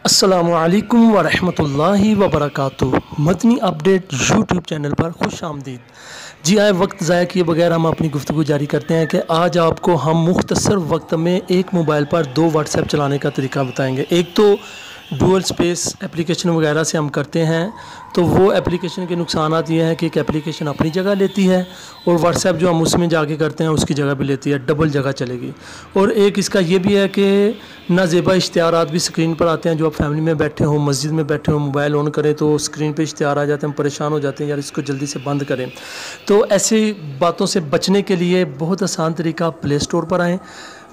السلام علیکم ورحمۃ اللہ وبرکاتہ۔ مدنی اپڈیٹ یوٹیوب چینل پر خوش آمدید۔ جی آئے وقت ضائع کیے بغیر ہم اپنی گفتگو جاری کرتے ہیں کہ آج آپ کو ہم مختصر وقت میں ایک موبائل پر 2 واٹس ایپ چلانے کا طریقہ بتائیں گے۔ ایک تو ڈوئل سپیس اپلیکیشن وغیرہ سے ہم کرتے ہیں، تو وہ اپلیکیشن کے نقصانات یہ ہیں کہ ایک اپلیکیشن اپنی جگہ لیتی ہے اور واٹس ایپ جو ہم اس میں جا کے کرتے ہیں اس کی جگہ بھی لیتی ہے، ڈبل جگہ چلے گی۔ اور ایک اس کا یہ بھی ہے کہ نازیبا اشتہارات بھی اسکرین پر آتے ہیں، جو آپ فیملی میں بیٹھے ہوں، مسجد میں بیٹھے ہوں، موبائل آن کریں تو اسکرین پہ اشتہار آ جاتے ہیں، ہم پریشان ہو جاتے ہیں یار اس کو جلدی سے بند کریں۔ تو ایسی باتوں سے بچنے کے لیے بہت آسان طریقہ، پلے اسٹور پر آئیں،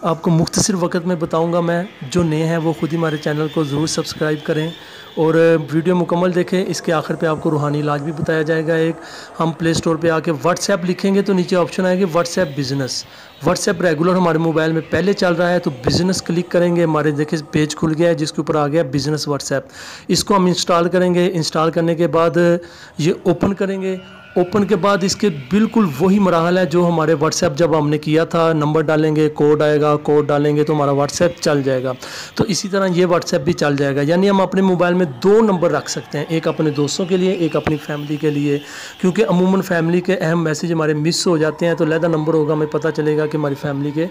آپ کو مختصر وقت میں بتاؤں گا میں۔ جو نئے ہیں وہ خود ہی ہمارے چینل کو ضرور سبسکرائب کریں اور ویڈیو مکمل دیکھیں۔ اس کے آخر پہ آپ کو روحانی علاج بھی بتایا جائے گا۔ ایک ہم پلے اسٹور پہ آ کے واٹس ایپ لکھیں گے تو نیچے آپشن آئے گی what's app business. What's app regular ہمارے موبائل میں پہلے چل رہا ہے، تو بزنس کلک کریں گے، ہمارے دیکھیں پیج کھل گیا ہے جس کے اوپر آ گیا بزنس واٹس ایپ۔ اس کو ہم انسٹال کریں گے۔ انسٹال کرنے کے بعد یہ اوپن کریں گے۔ اوپن کے بعد اس کے بالکل وہی مراحل ہے جو ہمارے واٹس ایپ جب ہم نے کیا تھا، نمبر ڈالیں گے، کوڈ آئے گا، کوڈ ڈالیں گے تو ہمارا واٹس ایپ چل جائے گا۔ تو اسی طرح یہ واٹس ایپ بھی چل جائے گا، یعنی ہم اپنے موبائل میں 2 نمبر رکھ سکتے ہیں، ایک اپنے دوستوں کے لیے، ایک اپنی فیملی کے لیے، کیونکہ عموماً فیملی کے اہم میسیج ہمارے مس ہو جاتے ہیں، تو علیحدہ نمبر ہوگا، ہمیں پتہ چلے گا کہ ہماری فیملی کے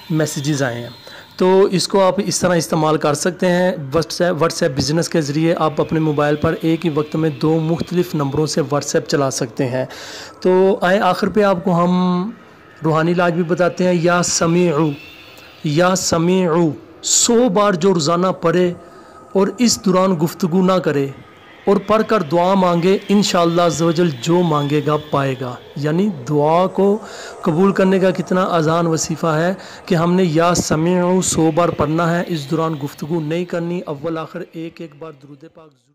میسیجز آئے ہیں۔ تو اس کو آپ اس طرح استعمال کر سکتے ہیں۔ واٹس ایپ بزنس کے ذریعے آپ اپنے موبائل پر ایک ہی وقت میں 2 مختلف نمبروں سے واٹس ایپ چلا سکتے ہیں۔ تو آئے آخر پہ آپ کو ہم روحانی علاج بھی بتاتے ہیں۔ یا سمیعو 100 بار جو روزانہ پڑھے اور اس دوران گفتگو نہ کرے اور پڑھ کر دعا مانگے، انشاءاللہ عزوجل جو مانگے گا پائے گا۔ یعنی دعا کو قبول کرنے کا کتنا آسان وظیفہ ہے کہ ہم نے یا سمیعو 100 بار پڑھنا ہے، اس دوران گفتگو نہیں کرنی، اول آخر ایک بار درود پاک ضرور